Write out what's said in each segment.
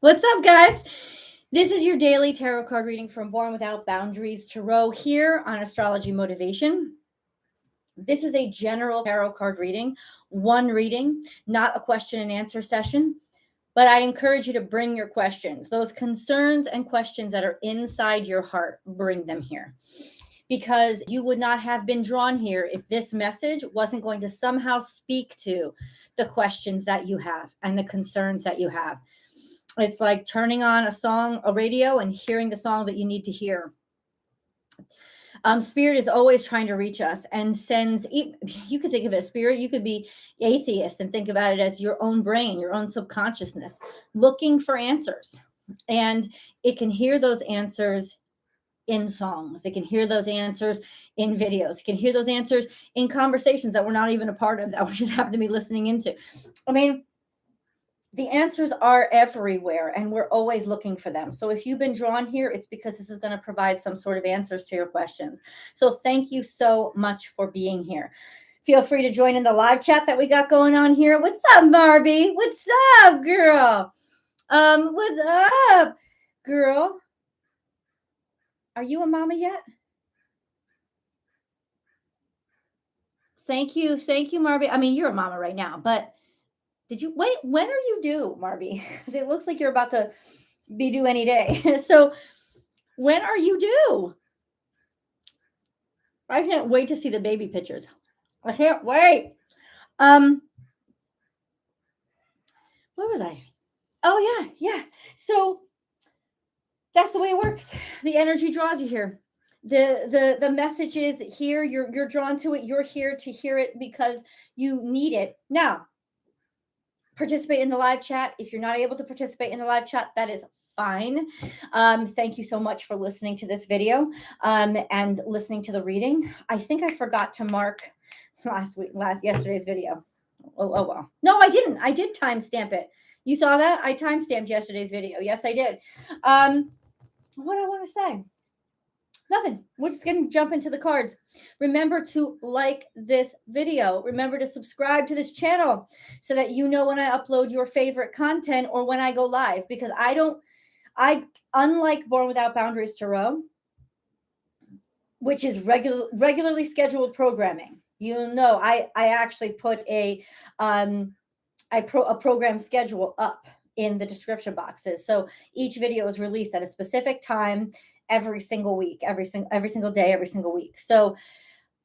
What's up, guys? This is your daily tarot card reading from Born Without Boundaries Tarot here on Astrology Motivation. This is a general tarot card reading, one reading, not a question and answer session. But I encourage you to bring your questions, those concerns and questions that are inside your heart, bring them here. Because you would not have been drawn here if this message wasn't going to somehow speak to the questions that you have and the concerns that you have. It's like turning on a radio, and hearing the song that you need to hear. Spirit is always trying to reach us and sends, you could think of it as spirit. You could be atheist and think about it as your own brain, your own subconsciousness, looking for answers. And it can hear those answers in songs. It can hear those answers in videos. It can hear those answers in conversations that we're not even a part of, that we just happen to be listening into. I mean, the answers are everywhere, and we're always looking for them. So if you've been drawn here, it's because this is going to provide some sort of answers to your questions. So thank you so much for being here. Feel free to join in the live chat that we got going on here. What's up, Barbie? What's up, girl? What's up, girl? Are you a mama yet? Thank you, Barbie. I mean, you're a mama right now, but did you wait? When are you due, Marby? Because it looks like you're about to be due any day. So when are you due? I can't wait to see the baby pictures. I can't wait. Where was I? Oh yeah. So that's the way it works. The energy draws you here. The message is here. You're drawn to it. You're here to hear it because you need it. Now, participate in the live chat. If you're not able to participate in the live chat, that is fine. Thank you so much for listening to this video and listening to the reading. I think I forgot to mark yesterday's video. Oh well. No, I didn't. I did timestamp it. You saw that? I timestamped yesterday's video. Yes, I did. What I want to say? Nothing. We're just going to jump into the cards. Remember to like this video. Remember to subscribe to this channel so that you know when I upload your favorite content or when I go live, because unlike Born Without Boundaries Tarot, which is regularly scheduled programming. I actually put a program schedule up in the description boxes. So each video is released at a specific time every single week, every single day, every single week. So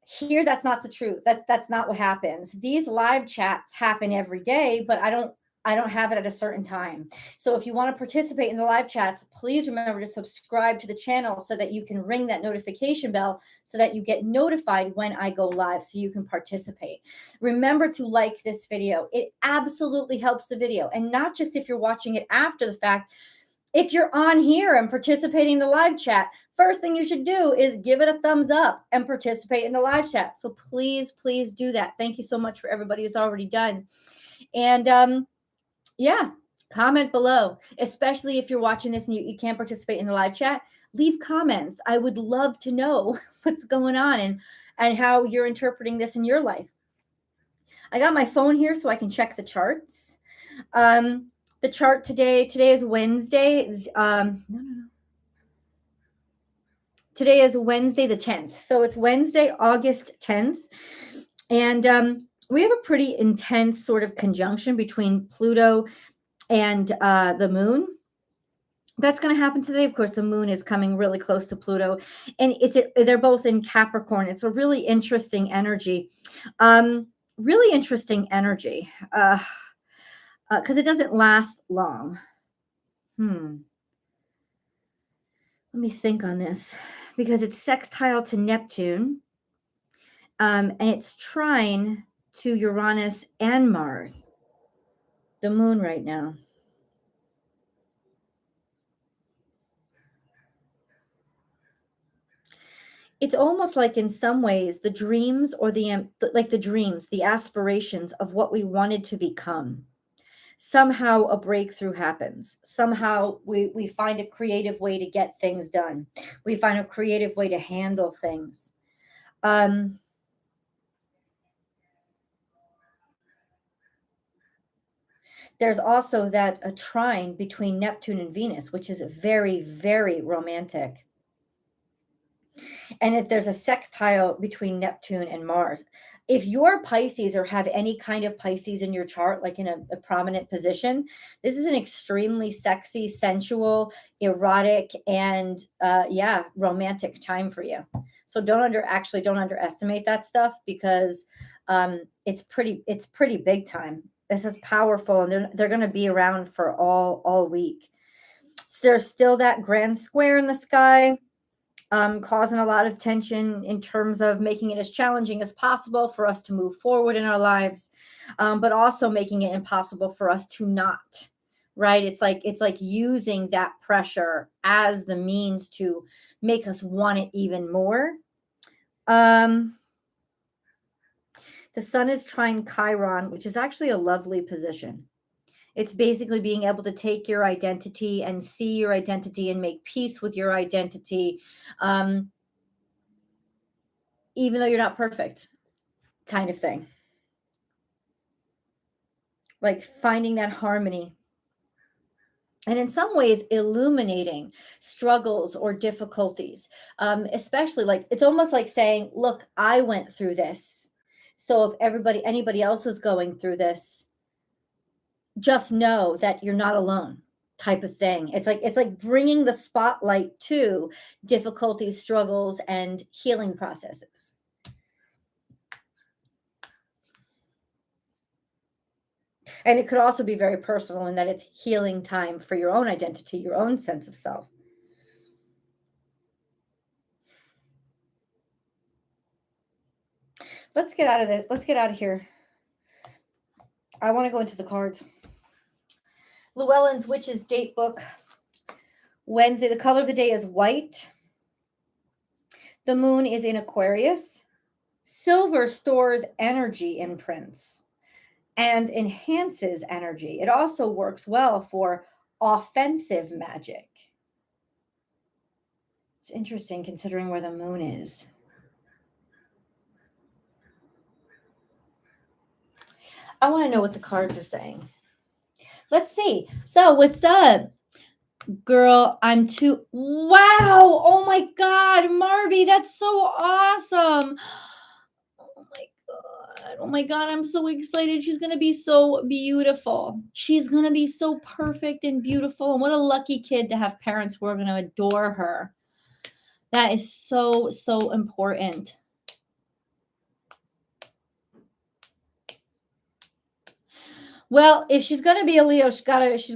here, that's not the truth. That's not what happens. These live chats happen every day, but I don't have it at a certain time. So if you want to participate in the live chats, please remember to subscribe to the channel so that you can ring that notification bell so that you get notified when I go live so you can participate. Remember to like this video. It absolutely helps the video. And not just if you're watching it after the fact. If you're on here and participating in the live chat, first thing you should do is give it a thumbs up and participate in the live chat. So please do that. Thank you so much for everybody who's already done. And yeah, comment below, especially if you're watching this and you can't participate in the live chat. Leave comments. I would love to know what's going on and how you're interpreting this in your life. I got my phone here so I can check the charts. The chart today is Wednesday. Today is Wednesday the 10th. So it's Wednesday, August 10th. And we have a pretty intense sort of conjunction between Pluto and the moon. That's going to happen today. Of course, the moon is coming really close to Pluto, and they're both in Capricorn. It's a really interesting energy. Really interesting energy. Because it doesn't last long. Let me think on this, because it's sextile to Neptune, and it's trine to Uranus and Mars, the moon right now. It's almost like in some ways the dreams or the aspirations of what we wanted to become. Somehow a breakthrough happens. Somehow we find a creative way to get things done. We find a creative way to handle things. There's also that a trine between Neptune and Venus, which is very, very romantic. And if there's a sextile between Neptune and Mars, if you're Pisces or have any kind of Pisces in your chart, like in a prominent position, this is an extremely sexy, sensual, erotic, and yeah, romantic time for you. So don't underestimate that stuff, because it's pretty big time. This is powerful, and they're going to be around for all week. So there's still that grand square in the sky, causing a lot of tension in terms of making it as challenging as possible for us to move forward in our lives, but also making it impossible for us to not. Right? It's like using that pressure as the means to make us want it even more. The sun is trine Chiron, which is actually a lovely position. It's basically being able to take your identity and see your identity and make peace with your identity, even though you're not perfect, kind of thing. Like finding that harmony. And in some ways, illuminating struggles or difficulties, especially like it's almost like saying, look, I went through this. So if anybody else is going through this, just know that you're not alone, type of thing. It's like bringing the spotlight to difficulties, struggles, and healing processes. And it could also be very personal in that it's healing time for your own identity, your own sense of self. Let's get out of this. Let's get out of here. I want to go into the cards. Llewellyn's Witch's Date Book. Wednesday, the color of the day is white. The moon is in Aquarius. Silver stores energy imprints and enhances energy. It also works well for offensive magic. It's interesting considering where the moon is. I want to know what the cards are saying. Let's see. So, what's up? Girl, I'm too. Wow. Oh my God, Marby, that's so awesome. Oh my God. Oh my God, I'm so excited. She's going to be so beautiful. She's going to be so perfect and beautiful. And what a lucky kid to have parents who are going to adore her. That is so, so important. Well, if she's gonna be a Leo, she's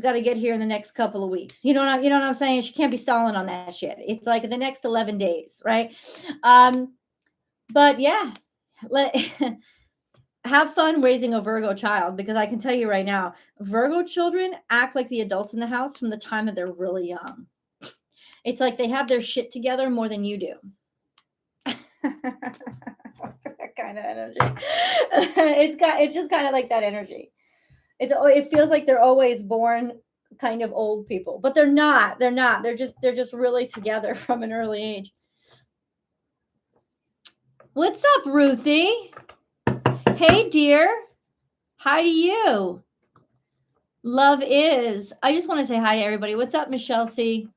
gotta get here in the next couple of weeks. You know what I'm saying? She can't be stalling on that shit. It's like the next 11 days, right? But yeah, have fun raising a Virgo child, because I can tell you right now, Virgo children act like the adults in the house from the time that they're really young. It's like they have their shit together more than you do. That kind of energy. It's just kind of like that energy. It feels like they're always born kind of old people, but they're not. They're just really together from an early age. What's up, Ruthie? Hey, dear. Hi to you. Love is. I just want to say hi to everybody. What's up, Michelle C?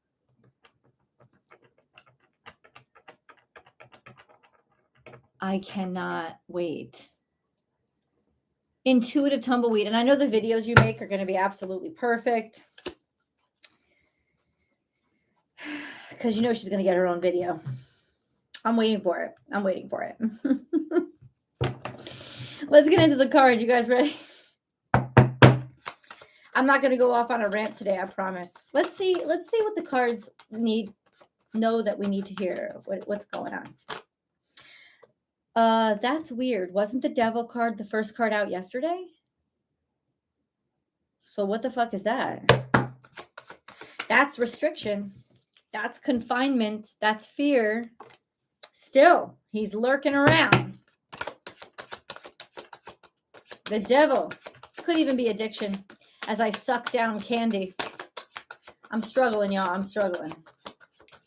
I cannot wait. Intuitive Tumbleweed. And I know the videos you make are going to be absolutely perfect, because you know she's going to get her own video. I'm waiting for it. Let's get into the cards. You guys ready? I'm not going to go off on a rant today, I promise. Let's see what the cards know that we need to hear. What's going on? That's weird. Wasn't the Devil card the first card out yesterday? So what the fuck is that? That's restriction. That's confinement. That's fear. Still, he's lurking around. The Devil. Could even be addiction, as I suck down candy. I'm struggling, y'all. I'm struggling.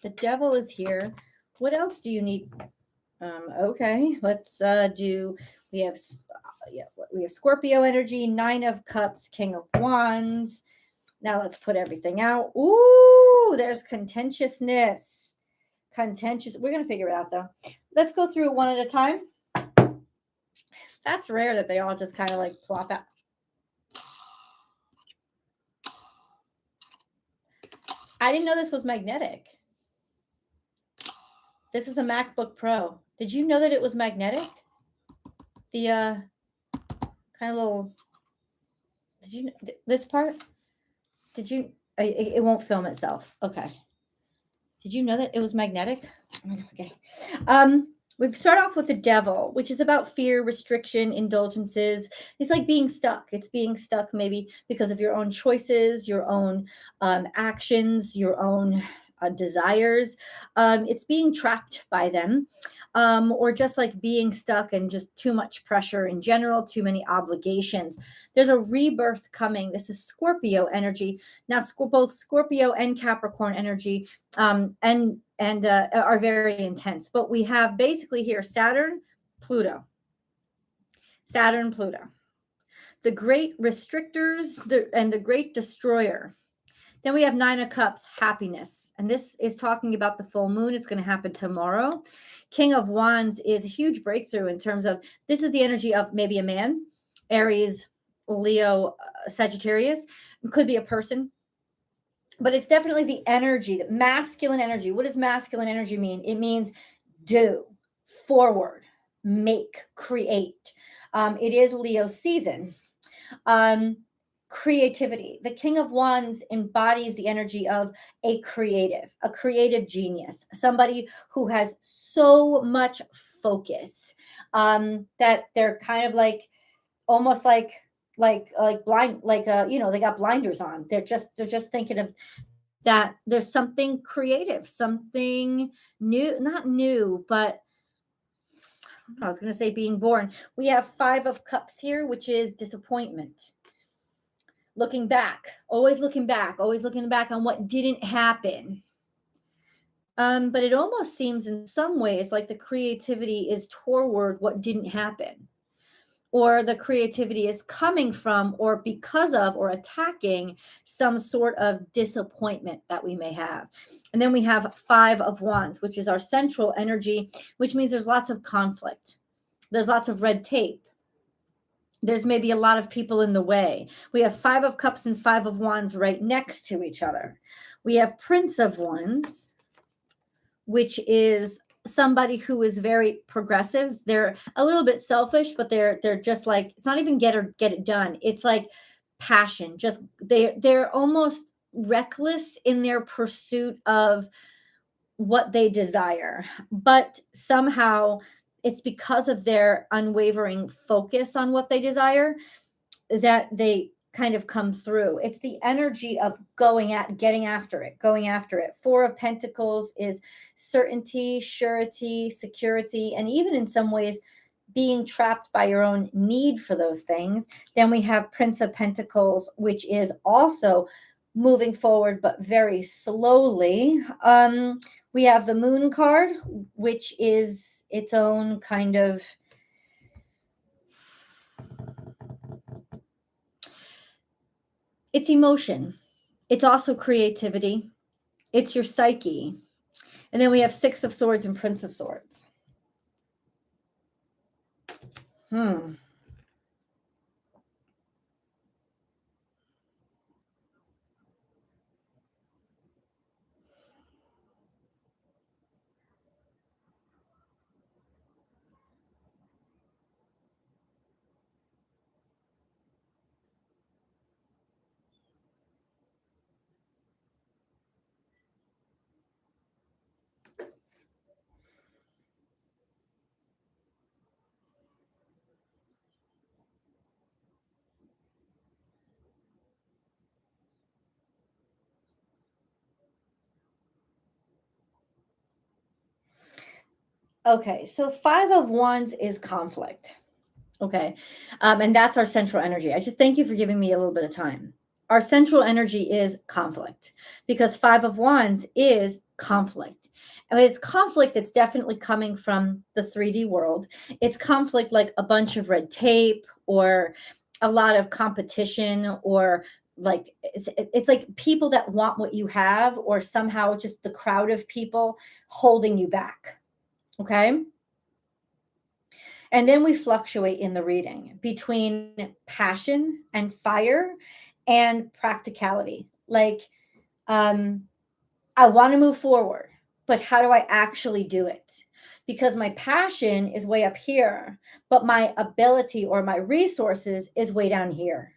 The Devil is here. What else do you need? Okay, let's do, we have, we have Scorpio energy, 9 of Cups, King of Wands. Now let's put everything out. Ooh, there's contentiousness. Contentious. We're going to figure it out, though. Let's go through it one at a time. That's rare that they all just kind of like plop out. I didn't know this was magnetic. This is a MacBook Pro. Did you know that it was magnetic? The kind of little, did you, this part? Did you, it won't film itself. Okay. Did you know that it was magnetic? Okay. We start off with the devil, which is about fear, restriction, indulgences. It's like being stuck. It's being stuck maybe because of your own choices, your own actions, your own desires. It's being trapped by them, or just like being stuck and just too much pressure in general, too many obligations. There's a rebirth coming. This is Scorpio energy. Now, both Scorpio and Capricorn energy and are very intense. But we have basically here Saturn, Pluto. Saturn, Pluto. The great restrictors and the great destroyer. Then we have 9 of Cups, happiness. And this is talking about the full moon. It's going to happen tomorrow. King of Wands is a huge breakthrough in terms of, this is the energy of maybe a man, Aries, Leo, Sagittarius. It could be a person. But it's definitely the energy, the masculine energy. What does masculine energy mean? It means do, forward, make, create. It is Leo season. Creativity. The King of Wands embodies the energy of a creative genius, somebody who has so much focus that they're kind of like almost like blind, they got blinders on. They're just thinking of that there's something creative, something new, not new, but I was going to say being born. We have 5 of Cups here, which is disappointment. Looking back, always looking back on what didn't happen. But it almost seems in some ways like the creativity is toward what didn't happen, or the creativity is coming from or because of or attacking some sort of disappointment that we may have. And then we have 5 of Wands, which is our central energy, which means there's lots of conflict. There's lots of red tape. There's maybe a lot of people in the way. We have 5 of Cups and 5 of Wands right next to each other. We have Prince of Wands, which is somebody who is very progressive. They're a little bit selfish, but they're just like, it's not even get it done. It's like passion. Just they're almost reckless in their pursuit of what they desire, but somehow it's because of their unwavering focus on what they desire that they kind of come through. It's the energy of getting after it. 4 of Pentacles is certainty, surety, security, and even in some ways being trapped by your own need for those things. Then we have Prince of Pentacles, which is also moving forward, but very slowly. We have the Moon card, which is its own kind of, it's emotion. It's also creativity. It's your psyche. And then we have 6 of Swords and Prince of Swords. Okay, so 5 of Wands is conflict. Okay, and that's our central energy. I just thank you for giving me a little bit of time. Our central energy is conflict because 5 of Wands is conflict. I mean, it's conflict that's definitely coming from the 3D world. It's conflict like a bunch of red tape or a lot of competition, or like it's like people that want what you have, or somehow just the crowd of people holding you back. Okay. And then we fluctuate in the reading between passion and fire and practicality. Like, um, I want to move forward, but how do I actually do it? Because my passion is way up here, but my ability or my resources is way down here.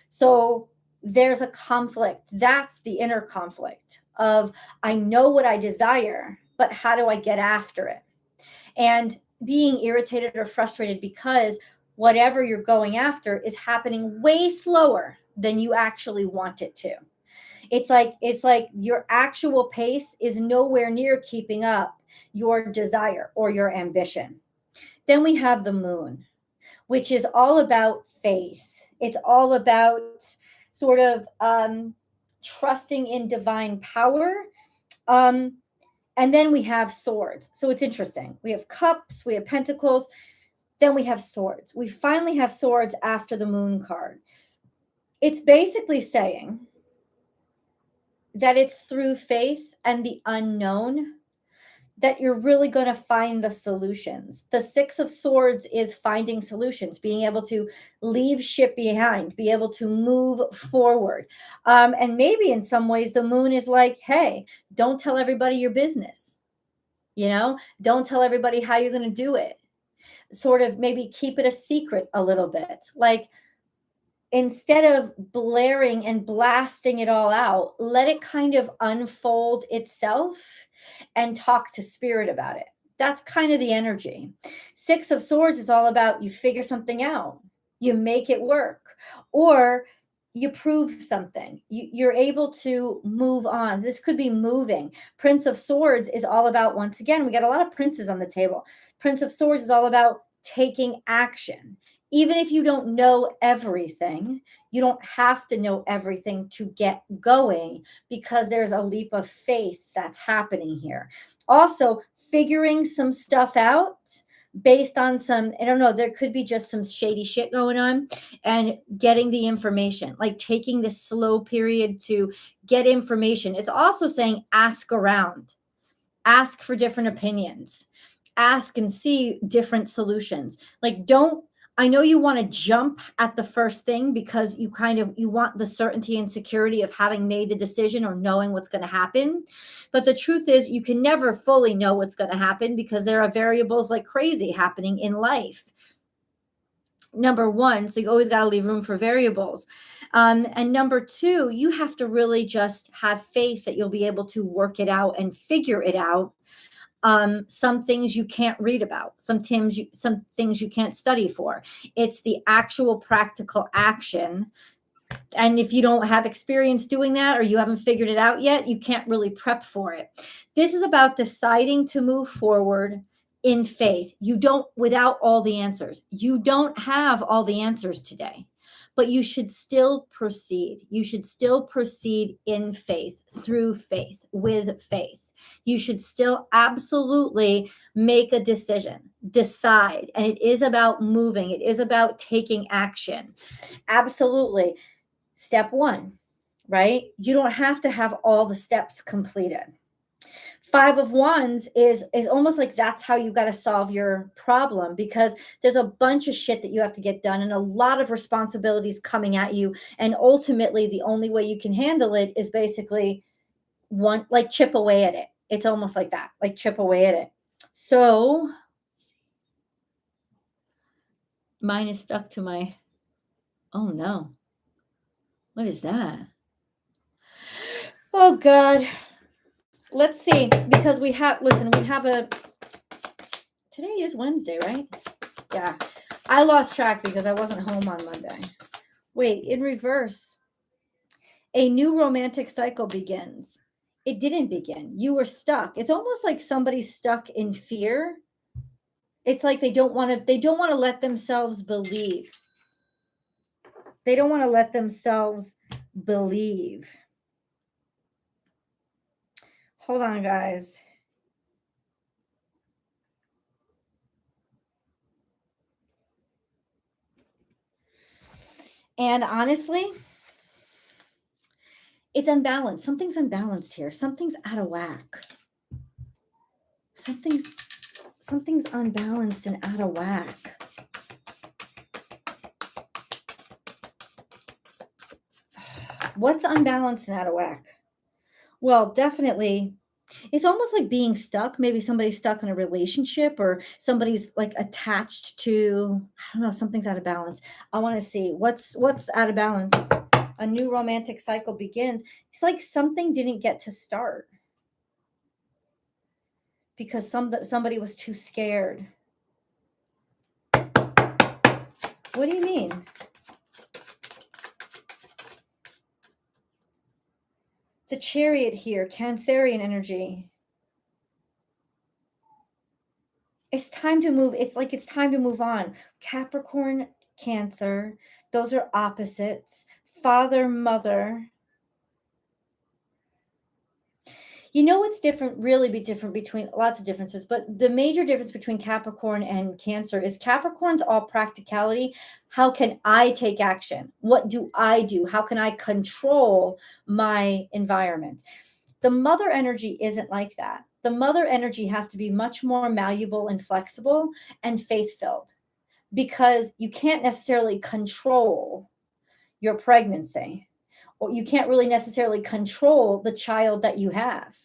So there's a conflict. That's the inner conflict of I know what I desire, but how do I get after it? And being irritated or frustrated because whatever you're going after is happening way slower than you actually want it to. It's like your actual pace is nowhere near keeping up your desire or your ambition. Then we have the moon, which is all about faith. It's all about sort of trusting in divine power. Um, and then we have swords. So it's interesting. We have cups, we have pentacles, then we have swords. We finally have swords after the moon card. It's basically saying that it's through faith and the unknown that you're really going to find the solutions. The Six of Swords is finding solutions, being able to leave shit behind, be able to move forward. And maybe in some ways, the moon is like, hey, don't tell everybody your business. Don't tell everybody how you're going to do it. Sort of maybe keep it a secret a little bit. Like, instead of blaring and blasting it all out, let it kind of unfold itself and talk to spirit about it. That's kind of the energy. Six of Swords is all about you figure something out, you make it work, or you prove something. You're able to move on. This could be moving. Prince of Swords is all about, once again, we got a lot of princes on the table. Prince of Swords is all about taking action. Even if you don't know everything, you don't have to know everything to get going, because there's a leap of faith that's happening here. Also, figuring some stuff out based on some, I don't know, there could be just some shady shit going on, and getting the information, like taking this slow period to get information. It's also saying ask around, ask for different opinions, ask and see different solutions. Like, don't, I know you want to jump at the first thing because you want the certainty and security of having made the decision or knowing what's going to happen. But the truth is, you can never fully know what's going to happen because there are variables like crazy happening in life. Number one, so you always got to leave room for variables. And number two, you have to really just have faith that you'll be able to work it out and figure it out. Some things you can't read about, some things you can't study for. It's the actual practical action. And if you don't have experience doing that, or you haven't figured it out yet, you can't really prep for it. This is about deciding to move forward in faith. You don't, without all the answers. You don't have all the answers today, but you should still proceed. You should still proceed in faith, through faith, with faith. You should still absolutely make a decision, decide. And it is about moving. It is about taking action. Absolutely. Step one, right? You don't have to have all the steps completed. Five of Wands is almost like that's how you got to solve your problem, because there's a bunch of shit that you have to get done and a lot of responsibilities coming at you. And ultimately, the only way you can handle it is basically like chip away at it. It's almost like that, like chip away at it. So mine is stuck to my, oh no. What is that? Oh God. Let's see, because we have today is Wednesday, right? Yeah. I lost track because I wasn't home on Monday. Wait, in reverse. A new romantic cycle begins. It didn't begin. You were stuck. It's almost like somebody's stuck in fear. It's like they don't want to let themselves believe. They don't want to let themselves believe. Hold on, guys. And honestly, it's unbalanced. Something's unbalanced here. Something's out of whack. Something's unbalanced and out of whack. What's unbalanced and out of whack? Well, definitely, it's almost like being stuck. Maybe somebody's stuck in a relationship or somebody's like attached to, I don't know, something's out of balance. I want to see what's out of balance. A new romantic cycle begins. It's like something didn't get to start because somebody was too scared. What do you mean? The Chariot here, Cancerian energy. It's time to move. It's like it's time to move on. Capricorn, Cancer, those are opposites. Father, mother. You know what's different, really be different between lots of differences, but the major difference between Capricorn and Cancer is Capricorn's all practicality. How can I take action? What do I do? How can I control my environment? The mother energy isn't like that. The mother energy has to be much more malleable and flexible and faith filled because you can't necessarily control your pregnancy, or you can't really necessarily control the child that you have.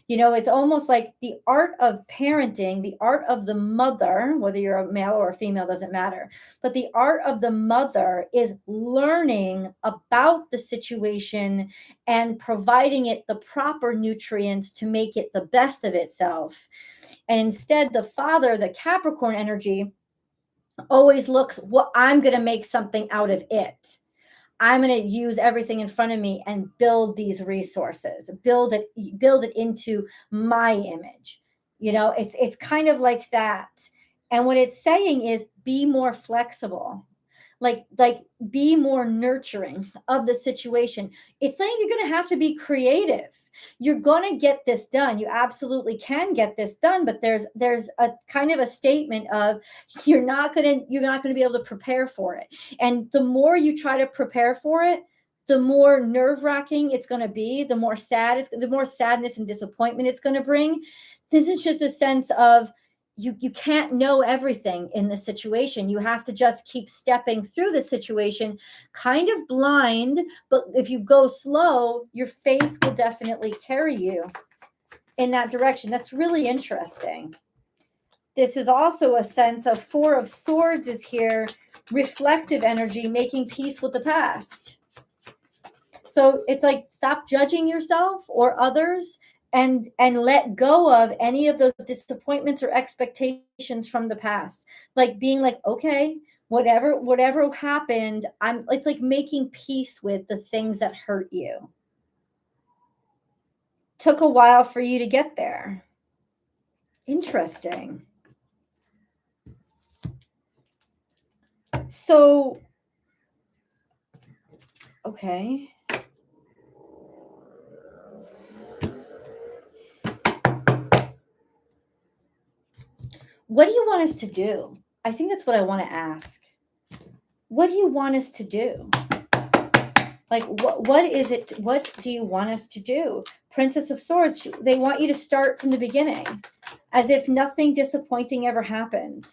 You know, it's almost like the art of parenting, the art of the mother, whether you're a male or a female, doesn't matter. But the art of the mother is learning about the situation and providing it the proper nutrients to make it the best of itself. And instead, the father, the Capricorn energy, always looks, what I'm going to make something out of it. I'm going to use everything in front of me and build these resources, build it into my image. You know, it's kind of like that. And what it's saying is be more flexible, like be more nurturing of the situation. It's saying you're going to have to be creative. You're going to get this done. You absolutely can get this done, but there's a kind of a statement of you're not going to be able to prepare for it. And the more you try to prepare for it, the more nerve-wracking it's going to be, the more sadness and disappointment it's going to bring. This is just a sense of you can't know everything in the situation. You have to just keep stepping through the situation, kind of blind, but if you go slow, your faith will definitely carry you in that direction. That's really interesting. This is also a sense of Four of Swords is here, reflective energy, making peace with the past. So it's like stop judging yourself or others and let go of any of those disappointments or expectations from the past. Like being like, okay, whatever happened, it's like making peace with the things that hurt you. Took a while for you to get there. Interesting. So, okay. What do you want us to do? I think that's what I want to ask. What do you want us to do? Like, what is it? What do you want us to do? Princess of Swords, they want you to start from the beginning, as if nothing disappointing ever happened,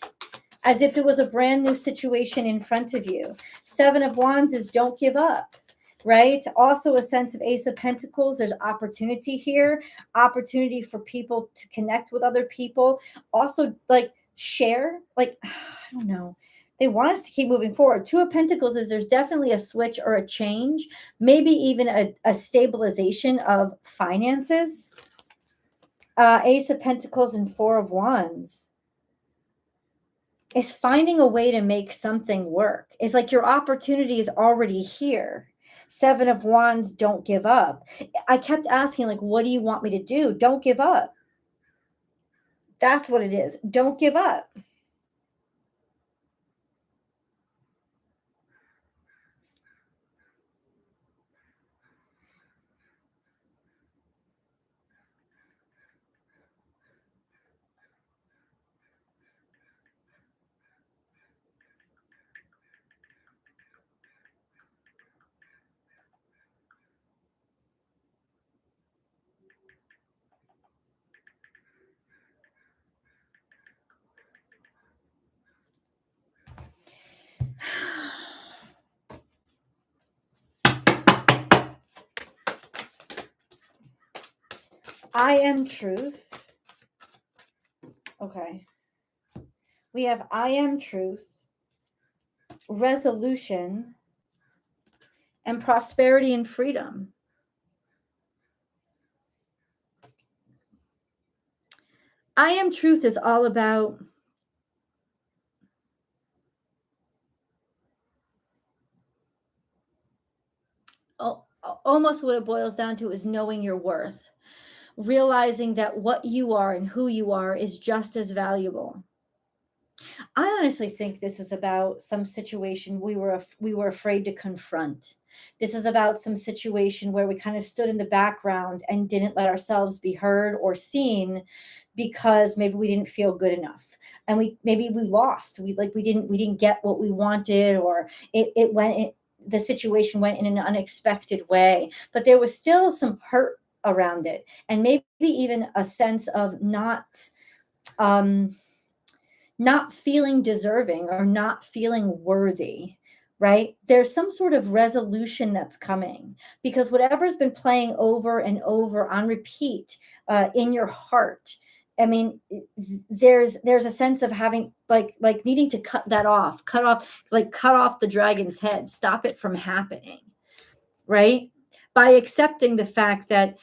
as if there was a brand new situation in front of you. Seven of Wands is don't give up, right? Also a sense of Ace of Pentacles. There's opportunity here, opportunity for people to connect with other people. Also, like, share, like, I don't know. They want us to keep moving forward. Two of Pentacles is there's definitely a switch or a change, maybe even a stabilization of finances. Ace of Pentacles and Four of Wands is finding a way to make something work. It's like your opportunity is already here. Seven of Wands, don't give up. I kept asking, like, what do you want me to do? Don't give up. That's what it is. Don't give up. I am truth. Okay. We have I am truth, resolution, and prosperity and freedom. I am truth is all about almost what it boils down to is knowing your worth, realizing that what you are and who you are is just as valuable. I honestly think this is about some situation we were afraid to confront. This is about some situation where we kind of stood in the background and didn't let ourselves be heard or seen because maybe we didn't feel good enough. And we lost. We didn't get what we wanted, or the situation went in an unexpected way. But there was still some hurt around it, and maybe even a sense of um not feeling deserving or not feeling worthy, right? There's some sort of resolution that's coming because whatever's been playing over and over on repeat in your heart. I mean, there's a sense of having like needing to cut off the dragon's head, stop it from happening, right? By accepting the fact that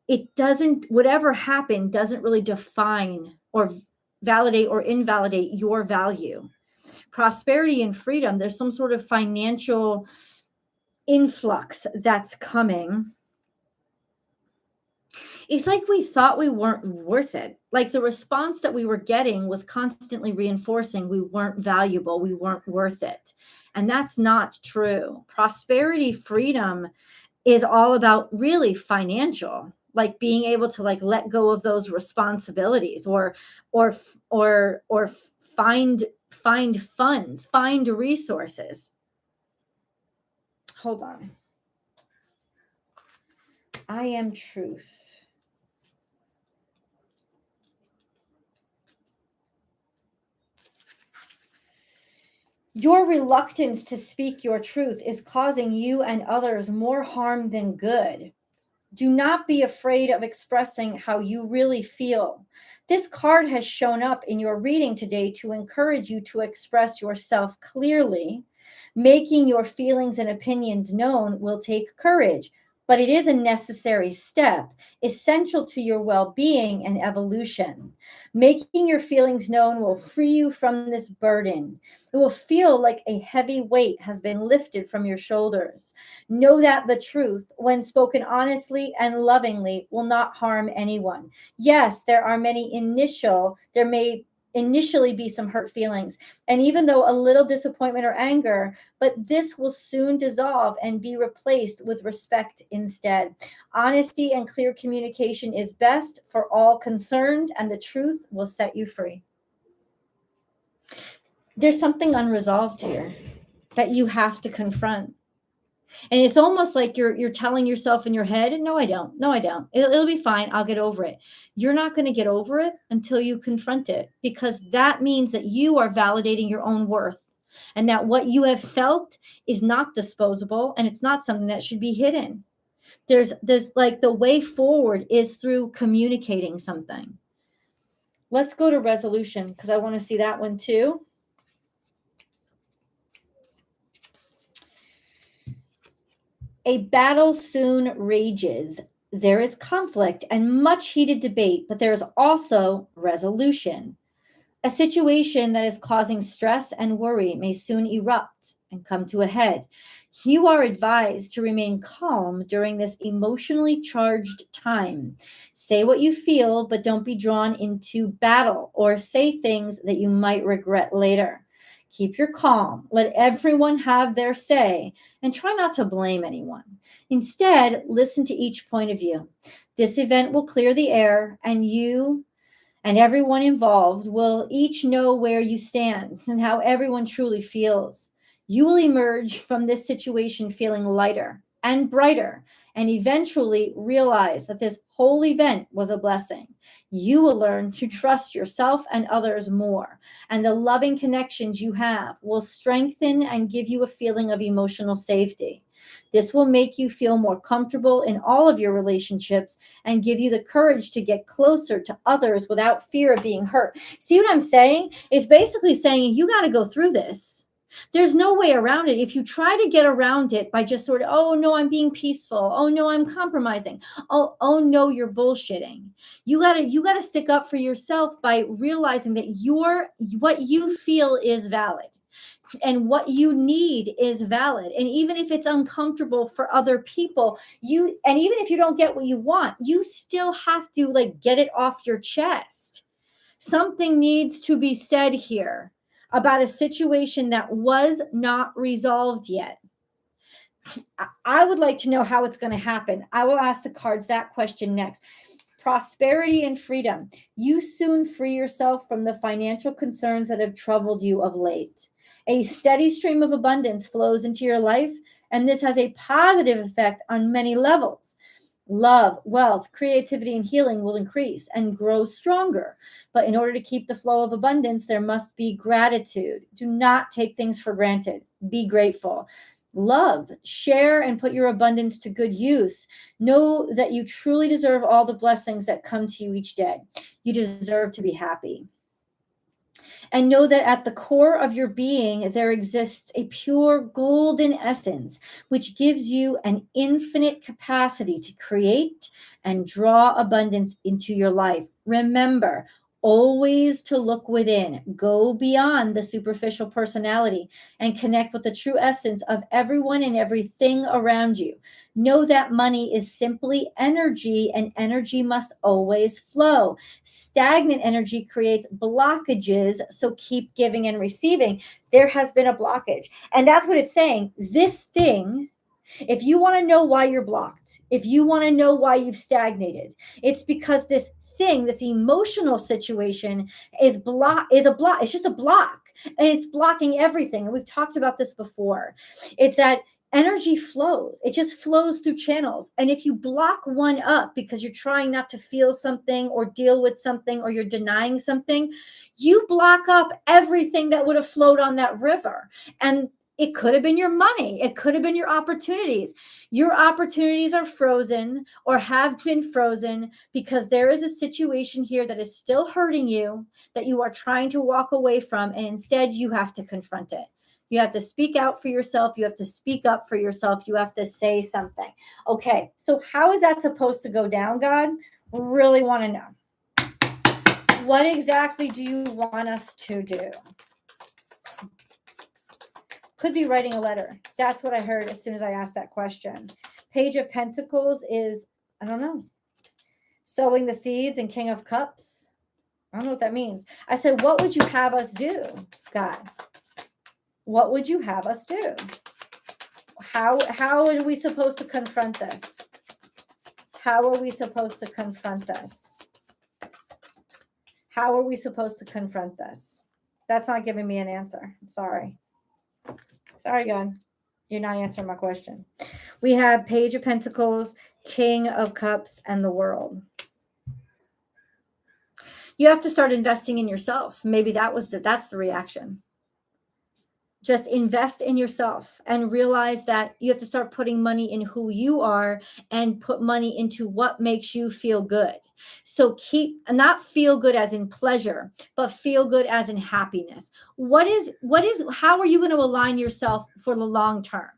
it doesn't, whatever happened doesn't really define or validate or invalidate your value. Prosperity and freedom, there's some sort of financial influx that's coming. It's like we thought we weren't worth it. Like the response that we were getting was constantly reinforcing we weren't valuable, we weren't worth it. And that's not true. Prosperity, freedom is all about really financial, like being able to like let go of those responsibilities, or find funds, find resources. Hold on. I am truth. Your reluctance to speak your truth is causing you and others more harm than good. Do not be afraid of expressing how you really feel. This card has shown up in your reading today to encourage you to express yourself clearly. Making your feelings and opinions known will take courage, but it is a necessary step, essential to your well being and evolution. Making your feelings known will free you from this burden. It will feel like a heavy weight has been lifted from your shoulders. Know that the truth, when spoken honestly and lovingly, will not harm anyone. Yes, there may initially be some hurt feelings, and even though a little disappointment or anger, but this will soon dissolve and be replaced with respect instead. Honesty and clear communication is best for all concerned, and the truth will set you free. There's something unresolved here that you have to confront. And it's almost like you're telling yourself in your head, no, I don't. No, I don't. It'll be fine. I'll get over it. You're not going to get over it until you confront it, because that means that you are validating your own worth, and that what you have felt is not disposable, and it's not something that should be hidden. There's like the way forward is through communicating something. Let's go to resolution because I want to see that one too. A battle soon rages. There is conflict and much heated debate, but there is also resolution. A situation that is causing stress and worry may soon erupt and come to a head. You are advised to remain calm during this emotionally charged time. Say what you feel, but don't be drawn into battle or say things that you might regret later. Keep your calm. Let everyone have their say and try not to blame anyone. Instead, listen to each point of view. This event will clear the air, and you and everyone involved will each know where you stand and how everyone truly feels. You will emerge from this situation feeling lighter and brighter, and eventually realize that this whole event was a blessing. You will learn to trust yourself and others more, and the loving connections you have will strengthen and give you a feeling of emotional safety. This will make you feel more comfortable in all of your relationships and give you the courage to get closer to others without fear of being hurt. See what I'm saying? It's basically saying you got to go through this. There's no way around it. If you try to get around it by just sort of, oh no, I'm being peaceful. Oh no, I'm compromising. Oh no, you're bullshitting. You gotta stick up for yourself by realizing that what you feel is valid and what you need is valid. And even if it's uncomfortable for other people, and even if you don't get what you want, you still have to like get it off your chest. Something needs to be said here about a situation that was not resolved yet. I would like to know how it's going to happen. I will ask the cards that question next. Prosperity and freedom. You soon free yourself from the financial concerns that have troubled you of late. A steady stream of abundance flows into your life, and this has a positive effect on many levels. Love, wealth, creativity, and healing will increase and grow stronger. But in order to keep the flow of abundance, there must be gratitude. Do not take things for granted. Be grateful. Love, share and put your abundance to good use. Know that you truly deserve all the blessings that come to you each day. You deserve to be happy. And know that at the core of your being, there exists a pure golden essence, which gives you an infinite capacity to create and draw abundance into your life. Remember, always to look within, go beyond the superficial personality and connect with the true essence of everyone and everything around you. Know that money is simply energy, and energy must always flow. Stagnant energy creates blockages, so keep giving and receiving. There has been a blockage, and that's what it's saying. This thing, if you want to know why you're blocked, if you want to know why you've stagnated, it's because this thing, this emotional situation is a block. It's just a block, and it's blocking everything. And we've talked about this before. It's that energy flows. It just flows through channels. And if you block one up because you're trying not to feel something or deal with something, or you're denying something, you block up everything that would have flowed on that river. And it could have been your money. It could have been your opportunities. Your opportunities are frozen or have been frozen because there is a situation here that is still hurting you, that you are trying to walk away from. And instead, you have to confront it. You have to speak out for yourself. You have to speak up for yourself. You have to say something. Okay, so how is that supposed to go down, God? We really want to know. What exactly do you want us to do? Could be writing a letter. That's what I heard as soon as I asked that question. Page of Pentacles is, I don't know, sowing the seeds, and King of Cups. I don't know what that means. I said, what would you have us do, God? What would you have us do? How are we supposed to confront this? How are we supposed to confront this? How are we supposed to confront this? That's not giving me an answer. I'm sorry. Sorry, God. You're not answering my question. We have Page of Pentacles, King of Cups, and the World. You have to start investing in yourself. Maybe that's the reaction. Just invest in yourself and realize that you have to start putting money in who you are and put money into what makes you feel good. So not feel good as in pleasure, but feel good as in happiness. How are you going to align yourself for the long term?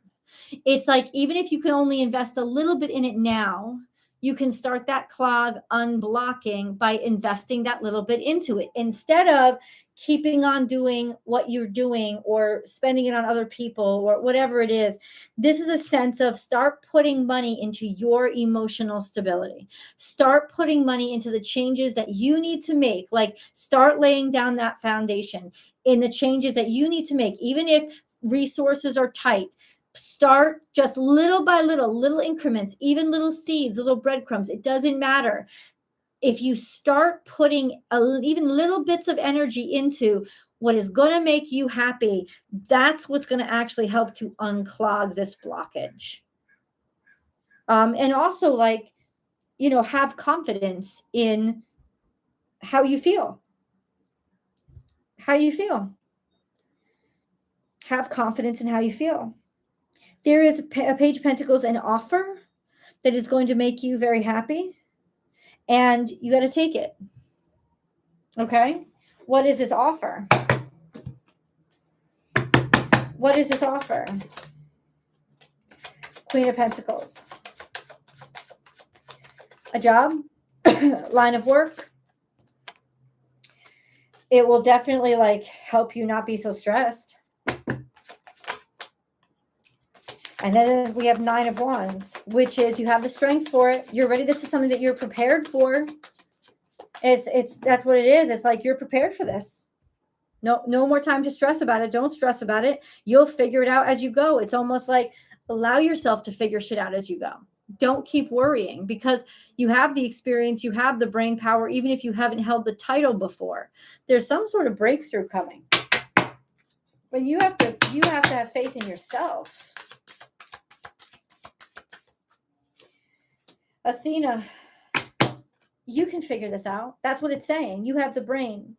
It's like, even if you can only invest a little bit in it now, you can start that clog unblocking by investing that little bit into it, instead of keeping on doing what you're doing or spending it on other people or whatever it is. This is a sense of start putting money into your emotional stability. Start putting money into the changes that you need to make. Like, start laying down that foundation in the changes that you need to make, even if resources are tight. Start just little by little increments, even little seeds, little breadcrumbs. It doesn't matter. If you start putting even little bits of energy into what is going to make you happy, that's what's going to actually help to unclog this blockage. And also, have confidence in how you feel. Have confidence in how you feel. There is a Page of Pentacles, an offer that is going to make you very happy, and you got to take it. Okay? What is this offer? What is this offer? Queen of Pentacles. A job, line of work. It will definitely like help you not be so stressed. And then we have 9 of Wands, which is you have the strength for it. You're ready. This is something that you're prepared for. That's what it is. It's like you're prepared for this. No more time to stress about it. Don't stress about it. You'll figure it out as you go. It's almost like allow yourself to figure shit out as you go. Don't keep worrying because you have the experience, you have the brain power, even if you haven't held the title before. There's some sort of breakthrough coming. But you have to have faith in yourself. Athena, you can figure this out. That's what it's saying. You have the brain.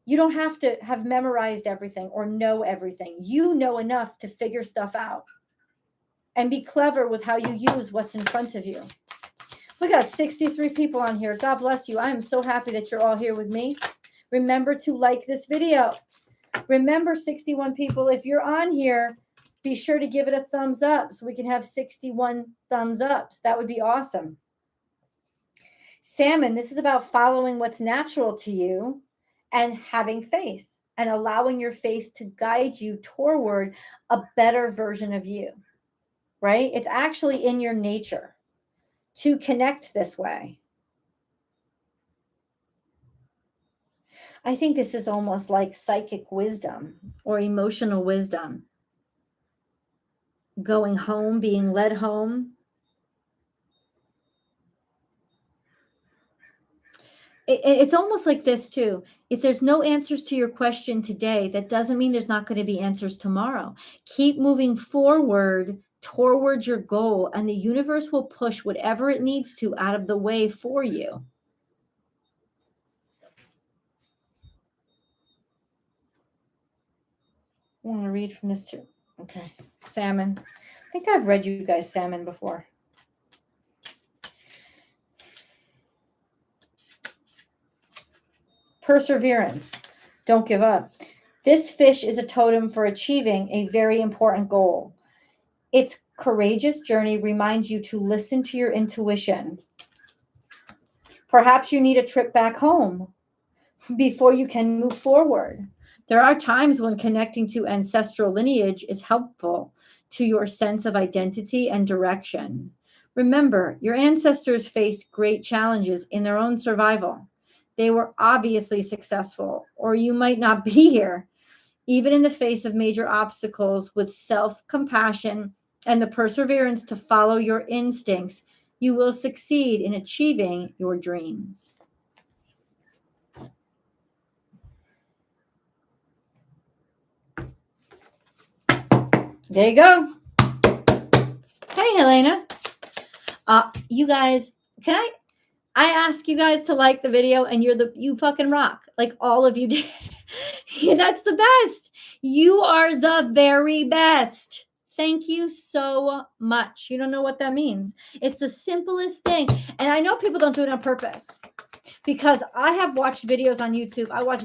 You don't have to have memorized everything or know everything. You know enough to figure stuff out and be clever with how you use what's in front of you. We got 63 people on here. God bless you. I am so happy that you're all here with me. Remember to like this video. Remember, 61 people, if you're on here, be sure to give it a thumbs up so we can have 61 thumbs ups. That would be awesome. Salmon, this is about following what's natural to you and having faith and allowing your faith to guide you toward a better version of you, right? It's actually in your nature to connect this way. I think this is almost like psychic wisdom or emotional wisdom. Going home, being led home. It's almost like this too. If there's no answers to your question today, that doesn't mean there's not going to be answers tomorrow. Keep moving forward towards your goal, and the universe will push whatever it needs to out of the way for you. I want to read from this too. Okay. Salmon. I think I've read you guys salmon before. Perseverance. Don't give up. This fish is a totem for achieving a very important goal. Its courageous journey reminds you to listen to your intuition. Perhaps you need a trip back home before you can move forward. There are times when connecting to ancestral lineage is helpful to your sense of identity and direction. Remember, your ancestors faced great challenges in their own survival. They were obviously successful, or you might not be here. Even in the face of major obstacles, with self-compassion and the perseverance to follow your instincts, you will succeed in achieving your dreams. There you go. Hey, Helena. You guys, can I ask you guys to like the video, and you fucking rock. Like all of you did. Yeah, that's the best. You are the very best. Thank you so much. You don't know what that means. It's the simplest thing. And I know people don't do it on purpose, because I have watched videos on YouTube. I watch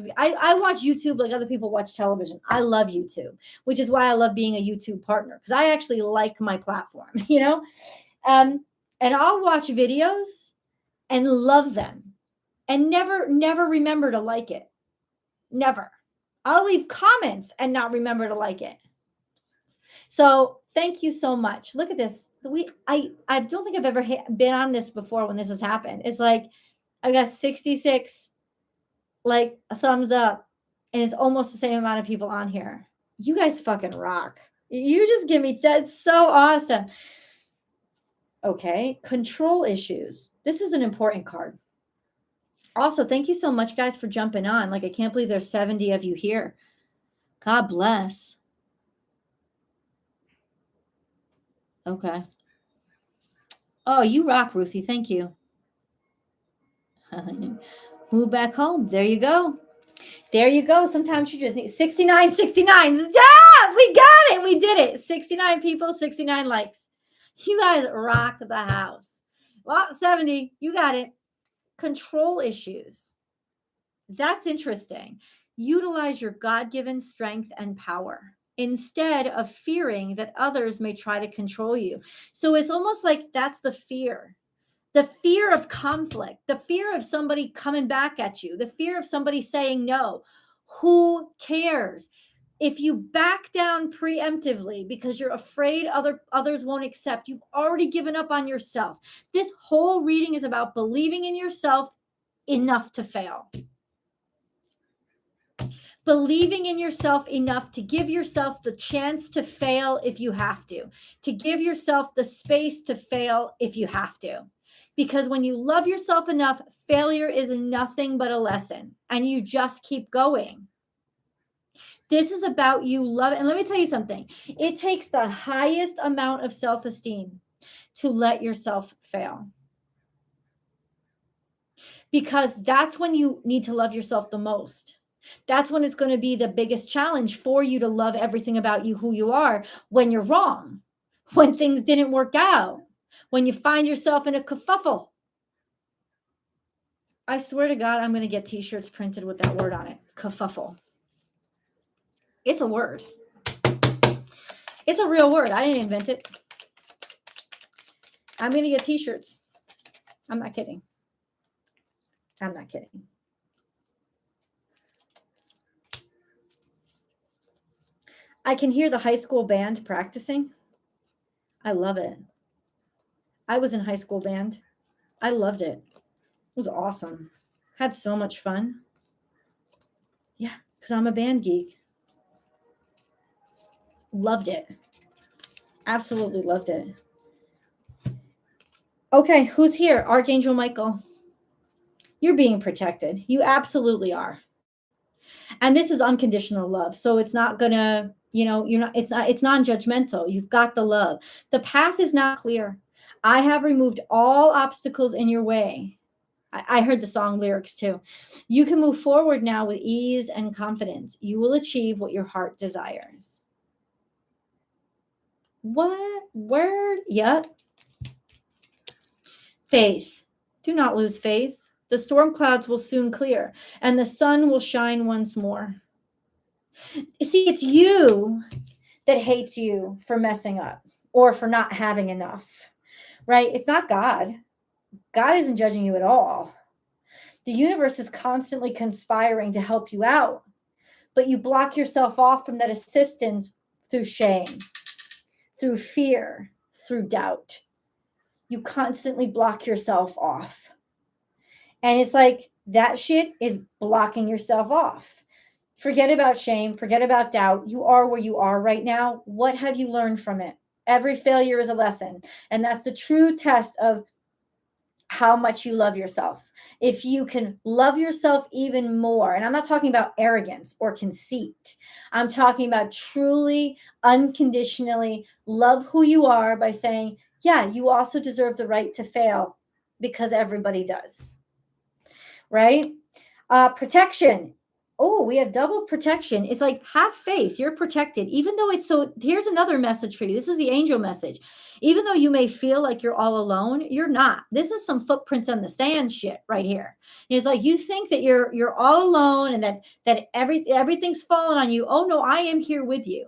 YouTube like other people watch television. I love YouTube, which is why I love being a YouTube partner, because I actually like my platform, you know? And I'll watch videos and love them and never remember to like it. Never. I'll leave comments and not remember to like it. So thank you so much. Look at this. I don't think I've ever been on this before when this has happened. It's like I got 66 like a thumbs up, and it's almost the same amount of people on here. You guys fucking rock. You just give me, that's so awesome. Okay, control issues. This is an important card. Also, thank you so much, guys, for jumping on. Like, I can't believe there's 70 of you here. God bless. Okay. Oh, you rock, Ruthie. Thank you. Move back home. There you go. There you go. Sometimes you just need 69, 69. Yeah, we got it. We did it. 69 people, 69 likes. You guys rock the house. Well, 70, you got it. Control issues. That's interesting. Utilize your God-given strength and power instead of fearing that others may try to control you. So it's almost like that's the fear of conflict, the fear of somebody coming back at you, the fear of somebody saying no. Who cares? If you back down preemptively because you're afraid others won't accept, you've already given up on yourself. This whole reading is about believing in yourself enough to fail. Believing in yourself enough to give yourself the chance to fail if you have to give yourself the space to fail if you have to. Because when you love yourself enough, failure is nothing but a lesson and you just keep going. This is about you love it. And let me tell you something. It takes the highest amount of self-esteem to let yourself fail. Because that's when you need to love yourself the most. That's when it's going to be the biggest challenge for you to love everything about you, who you are, when you're wrong, when things didn't work out, when you find yourself in a kerfuffle. I swear to God, I'm going to get t-shirts printed with that word on it. Kerfuffle. It's a word. It's a real word. I didn't invent it. I'm going to get t-shirts. I'm not kidding. I'm not kidding. I can hear the high school band practicing. I love it. I was in high school band. I loved it. It was awesome. Had so much fun. Yeah, because I'm a band geek. Loved it. Absolutely loved it. Okay, who's here? Archangel Michael. You're being protected. You absolutely are. And this is unconditional love. So it's not gonna, it's non-judgmental. You've got the love. The path is not clear. I have removed all obstacles in your way. I heard the song lyrics too. You can move forward now with ease and confidence. You will achieve what your heart desires. What word? Yep. Faith. Do not lose faith. The storm clouds will soon clear and the sun will shine once more. See, it's you that hates you for messing up or for not having enough, right? It's not God. God isn't judging you at all. The universe is constantly conspiring to help you out, but you block yourself off from that assistance through shame, through fear, through doubt. You constantly block yourself off. And it's like that shit is blocking yourself off. Forget about shame, forget about doubt. You are where you are right now. What have you learned from it? Every failure is a lesson. And that's the true test of how much you love yourself. If you can love yourself even more, and I'm not talking about arrogance or conceit, I'm talking about truly, unconditionally love who you are by saying, yeah, you also deserve the right to fail because everybody does, right? Protection. Oh, we have double protection. It's like, have faith. You're protected, even though it's so. Here's another message for you. This is the angel message. Even though you may feel like you're all alone, you're not. This is some footprints on the sand shit right here. It's like you think that you're all alone and that everything's fallen on you. Oh no, I am here with you.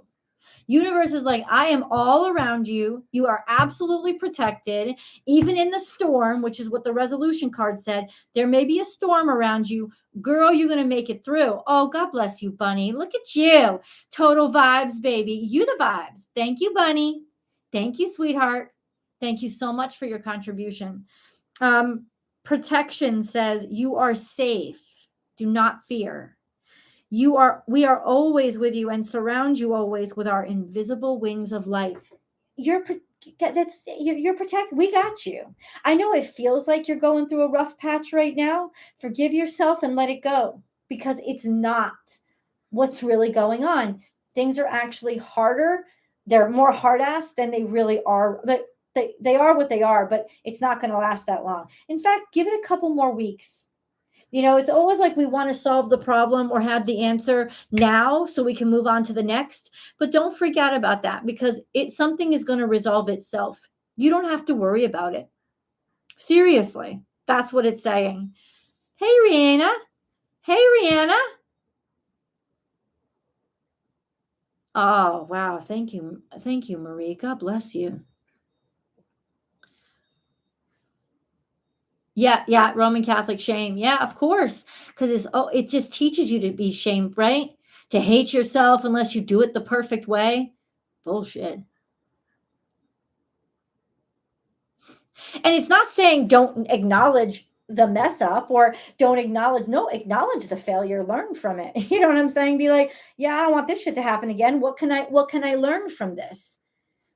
Universe is like, I am all around you. You are absolutely protected, even in the storm, which is what the resolution card said. There may be a storm around you. Girl, you're going to make it through. Oh, God bless you, Bunny. Look at you. Total vibes, baby. You the vibes. Thank you, Bunny. Thank you, sweetheart. Thank you so much for your contribution. Protection says you are safe. Do not fear. We are always with you and surround you always with our invisible wings of light. You're protected. We got you. I know it feels like you're going through a rough patch right now. Forgive yourself and let it go, because it's not what's really going on. Things are actually harder. They're more hard ass than they really are. They are what they are, but it's not going to last that long. In fact, give it a couple more weeks. It's always like we want to solve the problem or have the answer now so we can move on to the next. But don't freak out about that, because something is going to resolve itself. You don't have to worry about it. Seriously, that's what it's saying. Hey, Rihanna. Hey, Rihanna. Oh, wow. Thank you. Thank you, Marie. God bless you. Yeah, Roman Catholic shame. Yeah, of course. Because it just teaches you to be shamed, right? To hate yourself unless you do it the perfect way. Bullshit. And it's not saying don't acknowledge the mess up or don't acknowledge, no, acknowledge the failure, learn from it. You know what I'm saying? Be like, yeah, I don't want this shit to happen again. What can I learn from this?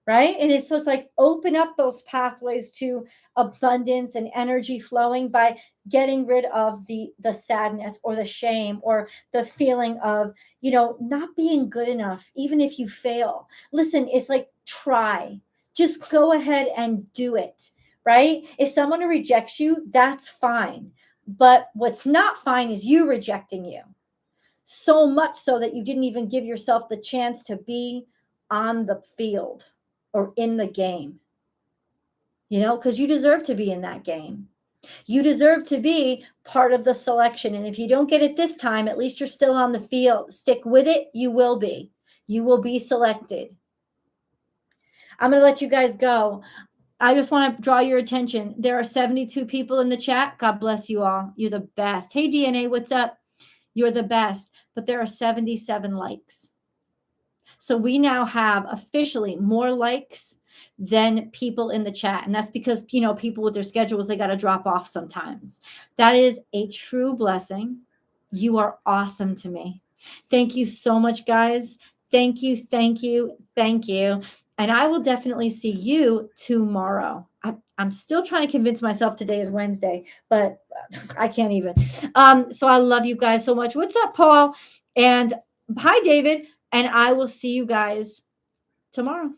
Right? And it's just like open up those pathways to abundance and energy flowing by getting rid of the sadness or the shame or the feeling of, not being good enough, even if you fail. Listen, it's like, try, just go ahead and do it. Right? If someone rejects you, that's fine. But what's not fine is you rejecting you. So much so that you didn't even give yourself the chance to be on the field or in the game, because you deserve to be in that game. You deserve to be part of the selection. And if you don't get it this time, at least you're still on the field. Stick with it. You will be. You will be selected. I'm going to let you guys go. I just want to draw your attention. There are 72 people in the chat. God bless you all. You're the best. Hey, DNA, what's up? You're the best. But there are 77 likes. So we now have officially more likes than people in the chat. And that's because, people with their schedules, they got to drop off sometimes. That is a true blessing. You are awesome to me. Thank you so much, guys. Thank you, thank you, thank you. And I will definitely see you tomorrow. I'm still trying to convince myself today is Wednesday, but I can't even. So I love you guys so much. What's up, Paul? And hi, David. And I will see you guys tomorrow.